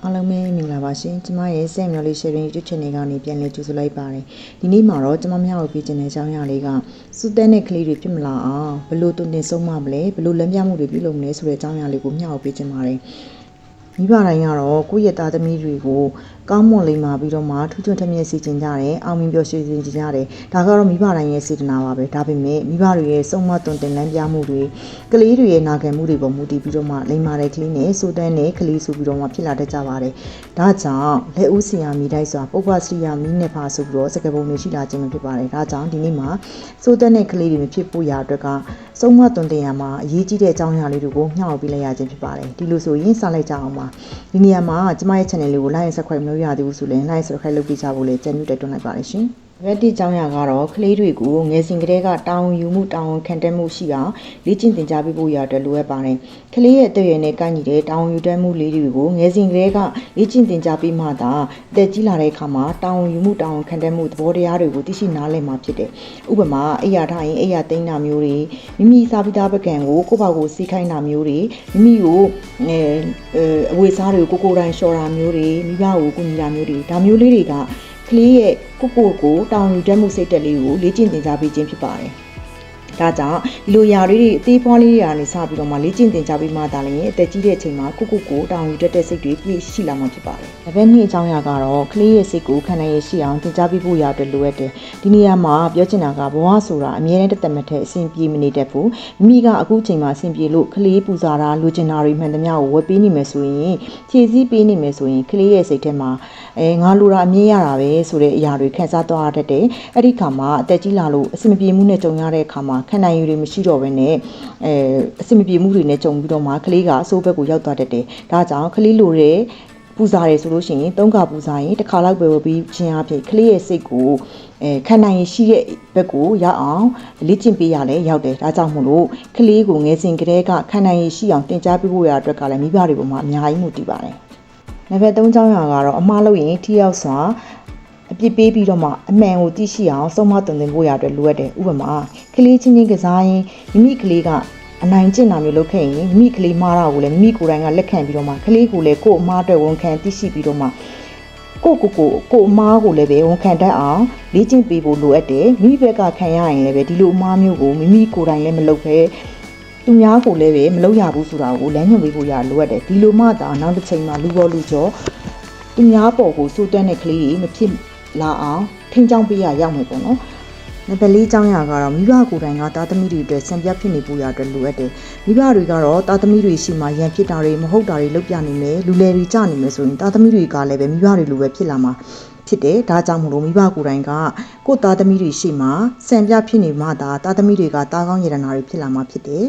အားလုံးပဲမင်္ဂလာပါရှင်ကျမရဲ့ Sam Knowledge Sharing YouTube Channel ကနေပြန်လည်ကြိုဆိုလိုက်ပါတယ်ဒီနေ့မှာတော့ကျမမျှဝေပေးခြင်းတဲ့အကြောင်းအရာလေးကစူးတဲ့နဲ့ကလေးတွေဖြစ်မလာအောင်ဘလို့တုံတင်ဆုံးမမလဲဘလို့လမ်းပြမှုတွေပြုလုပ်မလဲဆိုတဲ့အကြောင်းအရာလေးကိုမျှဝေပေးခြင်းပါတယ်မိဘတိုင်းကတော့ကိုယ့်ရဲ့သားသမီးတွေကိုကောင်းမွန်လိမ္မာပြီးတော့မှထူးချွန်ထက်မြက်စီခြင်းကြတယ်အောင်မြင်ပျော်ရွှင်ခြင်းကြတယ်ဒါကတော့မိဘတိုင်းရဲ့စေတနာပါပဲဒါပေမဲ့မိဘတွေရဲ့စုံမတုံတင်လမ်းပြမှုတွေကလေးတွေရဲ့နာခံမှုတွေပေါ်မူတည်ပြီးတော့မှလိမ္မာတဲ့ကလေးနဲ့စူးတဲ့နဲ့ကလေးဆိုပြီးတော့မှဖြစ်လာတတ်ကြပါတယ်ဒါကြောင့်လက်ဦးစီယာမိတိုက်စွာပုပ္ပစရိယာမိနဲ့ဖာဆိုပြီးတော့စကားပုံတွေရှိလာခြင်းဖြစ်ပါတယ်ဒါကြောင့်ဒီနေ့မှာစူးတဲ့နဲ့ကလေးတွေမဖြစ်ဖို့ရာအတွက်ကစုံမတုံတင်ရမှာအရေးကြီးတဲ့အကြောင်းအရာလေးတွေကိုမျှဝေပေးလိုက်ရခြင်းဖြစ်ပါတယ်ဒီလိုဆိုရင်စလိုက်ကြအောင်ပါဒီနေရာမှာကျမရဲ့ channel လေးကို like and subscribe မလုပ်ရသေးဘူးဆိုရင် like subscribe လုပ်ပေးကြဖို့လည်းကြံ့ညွတ်တက်တွန်းလိုက်ပါတယ်ရှင်။ဒီအကြောင်းအရာကတော့ကလေးတွေကိုငယ်စဉ်ကတည်းကတာဝန်ယူမှုတာဝန်ခံတတ်မှုရှိအောင်လေ့ကျင့်သင်ကြားပေးဖို့ရတဲ့လိုအပ်ပါတယ်။ကလေးရဲ့အသက်အရွယ်နဲ့ကိုက်ညီတဲ့တာဝန်ယူတတ်မှုလေးတွေကိုငယ်စဉ်ကတည်းကလေ့ကျင့်သင်ကြားပေးမှသာအသက်ကြီးလာတဲ့အခါမှာတာဝန်ယူမှုတာဝန်ခံတတ်မှုသဘောတရားတွေကိုသိရှိနားလည်မှာဖြစ်တယ်။ဥပမာအိယာထားရင်အိယာသိမ်းတာမျိုးတွေမိမိစားပြီးသားပကံကိုကိုယ့်ဘာကိုစီးခိုင်းတာမျိုးတွေမိမိကိုအဝေစားတွေကိုကိုယ်တိုင်လျှော်တာမျိုးတွေမိဘကိုကူညီတာမျိုးတွေဒါမျိုးလေးတွေကကလေးရဲ့ကိုတောင်းယူတတ်မှုစိတ်တက်လေးကိုလေ့ကျင့်သင်ကြားပေးခြင်းဖြစ်ပါတယ်။ဒါကြောင့်ဒီလိုຢာလေးတွေအသေးပွားလေးတွေကနေစပြီးတော့မှလေ့ကျင့်သင်ကြားပေးမှသာလျှင်အသက်ကြီးတဲ့အချိန်မှာကိုတောင်းယူတတ်တဲ့စိတ်တွေပြည့်ရှိလာမှာဖြစ်ပါတယ်။ဒါပေမဲ့အကြောင်းအရာကတော့ကလေးရဲ့စိတ်ကိုခံနိုင်ရရှိအောင်သင်ကြားပေးဖို့ရတဲ့လိုအပ်တယ်။ဒီနေရာမှာပြောချင်တာကဘဝဆိုတာအမြဲတမ်းတက်တက်မထက်အဆင်ပြေမနေတတ်ဘူး။မိမိကအခုချိန်မှာအဆင်ပြေလို့ကလေးပူဇာတာလိုချင်တာတွေမှန်သမျှကိုဝယ်ပေးနေမယ်ဆိုရင်ဖြည့်ဆည်းပေးနေမယ်ဆိုရင်ကလေးရဲ့စိတ်ထဲမှာငါလိုတာအမြင်ရတာပဲဆိုတဲ့အရာတွေခံစားသွားတတ်တယ်အဲ့ဒီခါမှာအသက်ကြီးလာလို့အဆင်မပြေမှုနဲ့ကြုံရတဲ့အခါမှာခံနိုင်ရည်တွေမရှိတော့ဘဲနဲ့အဆင်မပြေမှုတွေနဲ့ကြုံပြီးတော့မှကလေးကအဆိုးဘက်ကိုရောက်သွားတတ်တယ်ဒါကြောင့်ကလေးလိုတဲ့ပူဇာတယ်ဆိုလို့ရှိရင်၃ခါပူဇာရင်တစ်ခါလောက်ပဲဝယ်ပြီးခြင်းအဖြစ်ကလေးရဲ့စိတ်ကိုခံနိုင်ရရှိတဲ့ဘက်ကိုရောက်အောင်လေ့ကျင့်ပေးရလဲရောက်တယ်ဒါကြောင့်မို့လို့ကလေးကိုငယ်စဉ်ကတည်းကခံနိုင်ရရှိအောင်သင်ကြားပေးဖို့ရအတွက်ကလည်းမိဘတွေပေါ်မှာအများကြီးမှုတည်ပါတယ်နံပါတ်3ကြောင်းရာကတော့အမှားလုပ်ရင်ထိရောက်စွာအပြစ်ပေးပြီးတော့မှအမှန်ကိုသိရှိအောင်စုံမသွန်သင်ဖို့ရအတွက်လိုအပ်တယ်ဥပမာကလေးချင်းချင်းကစားရင်မိမိကလေးကအနိုင်ကျင့်တာမျိုးလုပ်ခဲ့ရင်မိမိကလေးမှားတာကိုလည်းမိမိကိုယ်တိုင်ကလက်ခံပြီးတော့မှကလေးကိုလည်းကိုယ့်အမှားအတွက်ဝန်ခံသိရှိပြီးတော့မှကိုအမားကိုလည်းပဲဝန်ခံတတ်အောင်လေ့ကျင့်ပေးဖို့လိုအပ်တယ်မိဘက်ကခံရရင်လည်းပဲဒီလိုအမားမျိုးကိုမိမိကိုယ်တိုင်လည်းမလုပ်ပဲသူများကိုလည်းပဲမလုပ်ရဘူးဆိုတာကိုလမ်းညွှန်ပေးဖို့ရလိုအပ်တယ်ဒီလိုမှသာနောက်တစ်ချိန်မှာလူပေါ်လူကျော်သူများပေါ်ကိုစိုးသွမ်းတဲ့ကလေးတွေမဖြစ်လာအောင်ထိန်းချောင်းပေးရရောက်မယ်ပေါ့နော်နံပါတ်4ကျောင်းရာကတော့မိဘကိုယ်တိုင်ကသားသမီးတွေအတွက်စံပြဖြစ်နေဖို့ရအတွက်လိုအပ်တယ်မိဘတွေကတော့သားသမီးတွေရှိမှရန်ဖြစ်တာတွေမဟုတ်တာတွေလုပ်ပြနေမယ်လူလယ်တွေကြနေမယ်ဆိုရင်သားသမီးတွေကလည်းပဲမိဘတွေလိုပဲဖြစ်လာမှာဖြစ်တယ်ဒါကြောင့်မလို့မိဘကိုယ်တိုင်ကကိုယ့်သားသမီးတွေရှိမှစံပြဖြစ်နေမှသာသားသမီးတွေကသားကောင်းရတနာတွေဖြစ်လာမှာဖြစ်တယ်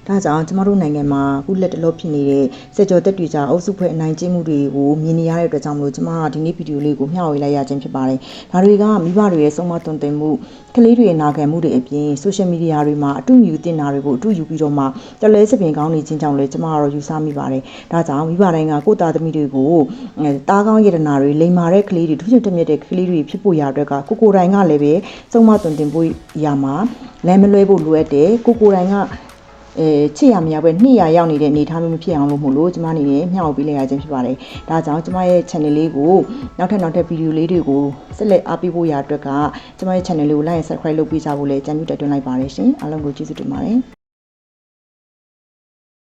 ဒါကြောင့်ကျမတို့နိုင်ငံမှာအခုလက်တလောဖြစ်နေတဲ့စက်ကြော်တက်တွေကြောင့်အုပ်စုဖွဲ့အနိုင်ကျင့်မှုတွေကိုမြင်နေရတဲ့အတွက်ကြောင့်မလို့ကျမကဒီနေ့ဗီဒီယိုလေးကိုမျှဝေလိုက်ရခြင်းဖြစ်ပါတယ်။ဒါတွေကမိဘတွေရဲ့ဆုံးမသွန်သင်မှုကလေးတွေရဲ့နာခံမှုတွေအပြင် social media တွေမှာအတူယူတင်တာတွေကိုအတူယူပြီးတော့မှတလဲစပင်ကောင်းနေခြင်းကြောင့်လည်းကျမကတော့ယူဆမိပါတယ်။ဒါကြောင့်မိဘတိုင်းကကိုယ့်သားသမီးတွေကိုတားကောင်းရတနာတွေလိမ်မာတဲ့ကလေးတွေထူးချွန်တက်မြတ်တဲ့ကလေးတွေဖြစ်ဖို့ရာအတွက်ကကိုယ်တိုင်ကလည်းပဲဆုံးမသွန်သင်ဖို့ရာမှာလမ်းမလွဲဖို့လိုအပ်တယ်။ကိုယ်တိုင်ကချစ်ရမရပဲ200ရောက်နေတဲ့အနေအထားမျိုးမဖြစ်အောင်လို့မို့လို့ကျမအနေနဲ့မျှဝေပေးလိုက်ရခြင်းဖြစ်ပါတယ်။ဒါကြောင့်ကျမရဲ့ channel လေးကိုနောက်ထပ်ဗီဒီယိုလေးတွေကိုဆက်လက်အားပေးဖို့ရအတွက်ကကျမရဲ့ channel လေးကို like and subscribe လုပ်ပေးကြဖို့လည်းကြံ့ပြုတက်တွန်းလိုက်ပါတယ်ရှင်။အားလုံးကိုကျေးဇူးတင်ပါတယ်။